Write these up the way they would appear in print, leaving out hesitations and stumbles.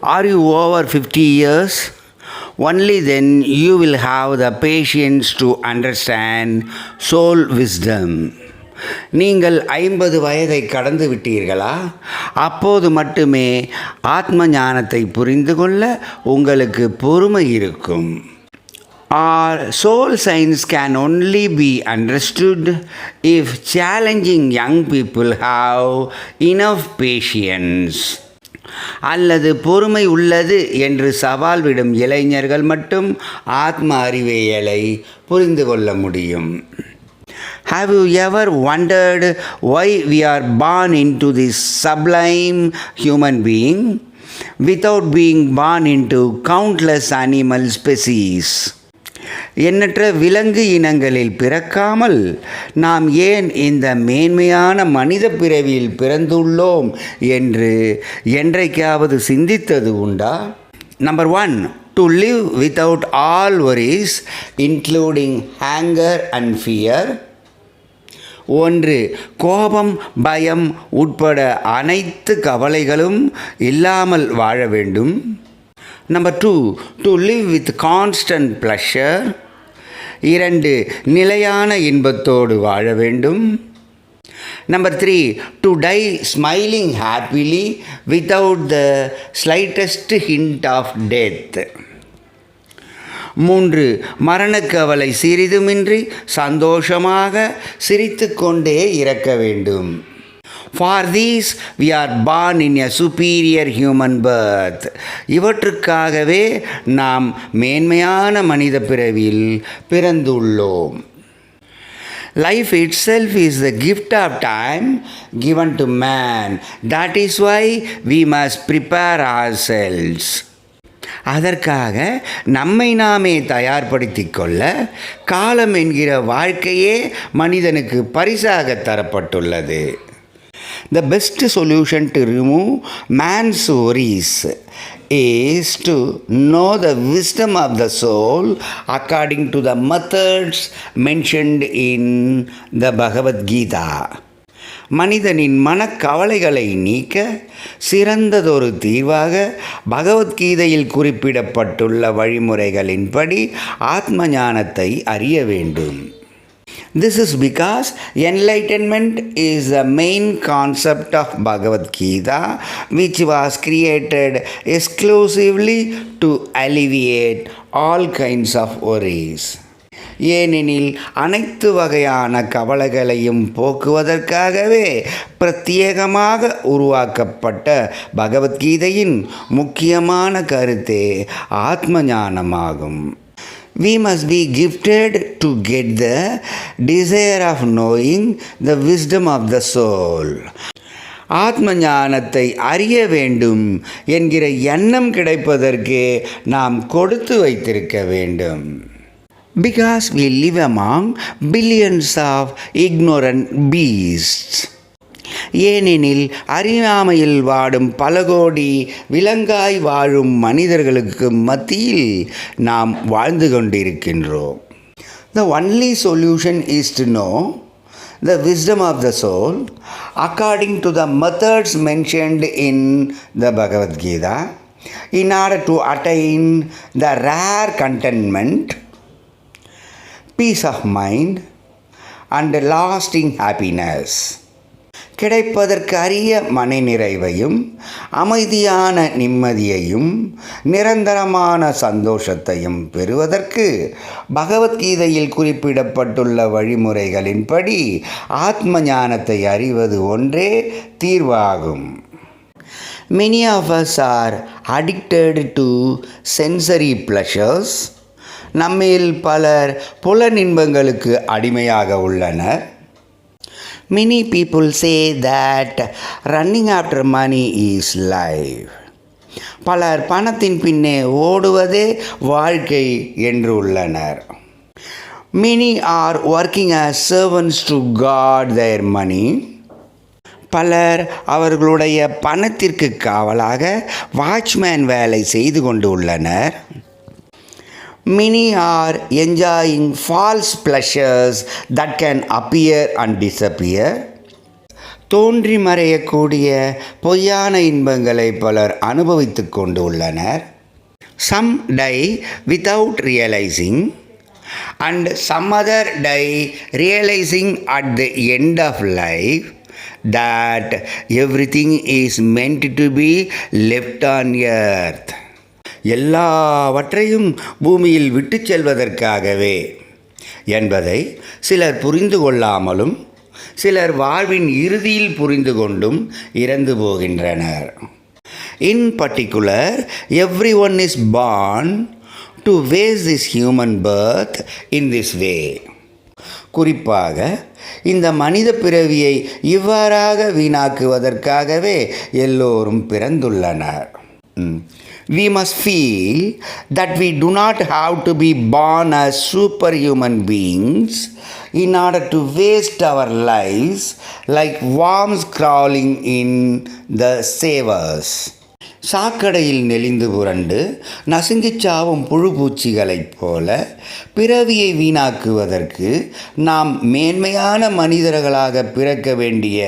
Are you over 50 years? Only then you will have the patience to understand soul wisdom. நீங்கள் 50 வயதை கடந்து விட்டீர்களா? அப்போது மட்டுமே ஆத்ம ஞானத்தை புரிந்து கொள்ள உங்களுக்கு பொறுமை இருக்கும். Our soul science can only be understood if challenging young people have enough patience. அல்லது பொறுமை உள்ளது என்று சவால் விடும் இளைஞர்கள் மட்டும் ஆத்ம அறிவியலை புரிந்து கொள்ள முடியும். Have you ever wondered why we are born into this sublime human being without being born into countless animal species? எண்ணற்ற விலங்கு இனங்களில் பிறக்காமல் நாம் ஏன் இந்த மேன்மையான மனித பிறவியில் பிறந்துள்ளோம் என்று என்றைக்காவது சிந்தித்தது உண்டா? Number 1, to live without all worries, including anger and fear. 1, கோபம், பயம் உட்பட அனைத்து கவலைகளும் இல்லாமல் வாழ வேண்டும். Number 2, to live with constant pleasure. 2, நிலையான இன்பத்தோடு வாழ வேண்டும். Number 3, to die smiling happily without the slightest hint of death. 3, மரணக்கவலை சிறிதுமின்றி சந்தோஷமாக சிரித்துக்கொண்டே இறக்க வேண்டும். For these we are born in a superior human birth. இவற்றுக்காகவே நாம் மேன்மையான மனித பிறவியில் பிறந்துள்ளோம். Life itself is the gift of time given to man. That is why we must prepare ourselves. அதற்காக நம்மை நாமே தயார்படுத்திக் கொள்ள காலம் என்கிற வாழ்க்கையே மனிதனுக்கு பரிசாக தரப்பட்டுள்ளது. The best solution to remove man's worries is to know the wisdom of the soul according to the methods mentioned in the Bhagavad Gita. மனிதனின் மனக்கவலைகளை நீக்க சிறந்ததொரு தீர்வாக பகவத்கீதையில் குறிப்பிடப்பட்டுள்ள வழிமுறைகளின்படி ஆத்ம ஞானத்தை அறிய வேண்டும். This is because enlightenment is the main concept of Bhagavad Gita, which was created exclusively to alleviate all kinds of worries. ஏனெனில் அனைத்து வகையான கவலைகளையும் போக்குவதற்காகவே பிரத்யேகமாக உருவாக்கப்பட்ட பகவத்கீதையின் முக்கியமான கருத்தே ஆத்ம ஞானமாகும். We must be gifted to get the desire of knowing the wisdom of the soul. ஆத்ம ஞானத்தை அறிய வேண்டும் என்கிற எண்ணம் கிடைப்பதற்கு நாம் கொடுத்து வைத்திருக்க வேண்டும். Because we live among billions of ignorant beasts. ஏனெனில் அறியாமையில் வாடும் பல கோடி விலங்காய் வாழும் மனிதர்களுக்கு மத்தியில் நாம் வாழ்ந்து கொண்டிருக்கின்றோம். The only solution is to know the wisdom of the soul according to the methods mentioned in the Bhagavad Gita in order to attain the rare contentment, peace of mind and lasting happiness. கிடைப்பதற்கு அரிய மனநிறைவையும் அமைதியான நிம்மதியையும் நிரந்தரமான சந்தோஷத்தையும் பெறுவதற்கு பகவத்கீதையில் குறிப்பிடப்பட்டுள்ள வழிமுறைகளின்படி ஆத்ம ஞானத்தை அறிவது ஒன்றே தீர்வாகும். Many of us are addicted to sensory pleasures. நம்மில் பலர் புலனின்பங்களுக்கு அடிமையாக உள்ளனர். Many people say that running after money is life. பலர் பணத்தின் பின்னே ஓடுவதே வாழ்க்கை என்று உள்ளனர். Many are working as servants to guard their money. பலர் அவர்களுடைய பணத்திற்கு காவலாக வாட்ச்மேன் வேலை செய்து கொண்டு உள்ளனர். Many are enjoying false pleasures that can appear and disappear. தோன்றி மறையக்கூடிய பொய்யான இன்பங்களை பலர் அனுபவித்து கொண்டு உள்ளனர். Some die without realizing and some other die realizing at the end of life that everything is meant to be left on earth. எல்லாவற்றையும் பூமியில் விட்டு செல்வதற்காகவே என்பதை சிலர் புரிந்து கொள்ளாமலும் சிலர் வாழ்வின் இறுதியில் புரிந்து கொண்டும் இறந்து போகின்றனர். In particular, everyone is born to waste this human birth in this way. குறிப்பாக இந்த மனித பிறவியை இவ்வாறாக வீணாக்குவதற்காகவே எல்லோரும் பிறந்துள்ளனர். We must feel that we do not have to be born as superhuman beings in order to waste our lives like worms crawling in the sewers. சாக்கடையில் நெளிந்து புரண்டு நசுங்கிச் சாவும் புழு பூச்சிகளைப் போல பிறவியை வீணாக்குவதற்கு நாம் மேன்மையான மனிதர்களாக பிறக்க வேண்டிய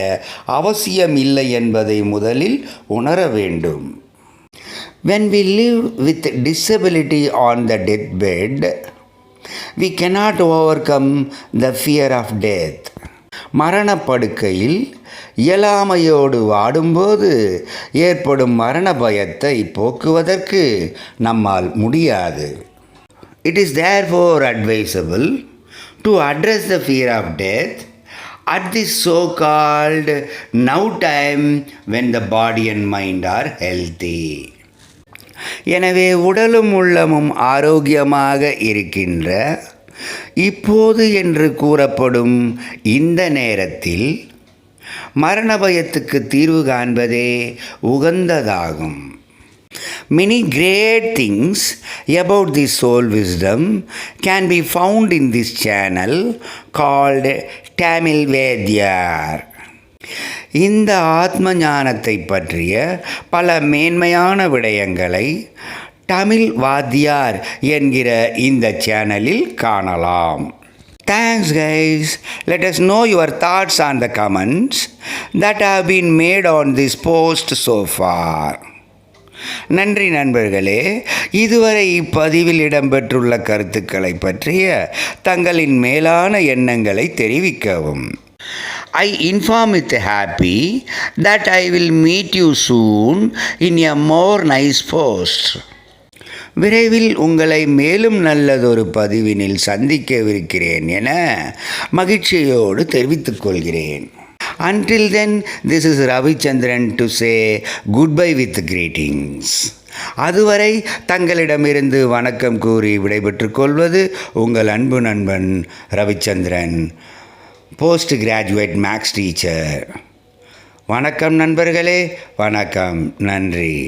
அவசியம் இல்லை என்பதை முதலில் உணர வேண்டும். When we live with disability on the deathbed, we cannot overcome the fear of death. மரணப்படுக்கையில் இயலாமையோடு வாடும்போது ஏற்படும் மரண பயத்தை போக்குவதற்கு நம்மால் முடியாது. It is therefore advisable to address the fear of death at this so-called now time when the body and mind are healthy. எனவே உடலும் உள்ளமும் ஆரோக்கியமாக இருக்கின்ற இப்போது என்று கூறப்படும் இந்த நேரத்தில் மரண பயத்துக்கு தீர்வு காண்பதே உகந்ததாகும். Many great things about the soul wisdom can be found in this channel called Tamil Vaidiyar. இந்த ஆத்ம ஞானத்தை பற்றிய பல மேன்மையான விடயங்களை தமிழ் வாத்தியார் என்கிற இந்த சேனலில் காணலாம். Thanks guys. Let us know your thoughts on the comments that have been made on this post so far. நன்றி நண்பர்களே. இதுவரை இப்பதிவில் இடம்பெற்றுள்ள கருத்துக்களை பற்றிய தங்களின் மேலான எண்ணங்களை தெரிவிக்கவும். I inform with happy that I will meet you soon in a more nice post. விரைவில் உங்களை மேலும் நல்லதொரு பதிவினில் சந்திக்கவிருக்கிறேன் என மகிழ்ச்சியோடு தெரிவித்துக் கொள்கிறேன். Until then, this is Ravichandran to say goodbye with greetings. அதுவரை தங்களிடமிருந்து வணக்கம் கூறி விடைபெற்றுக் கொள்வது உங்கள் அன்பு நண்பன் Ravichandran, post graduate maths teacher. வணக்கம் நண்பர்களே, வணக்கம், நன்றி.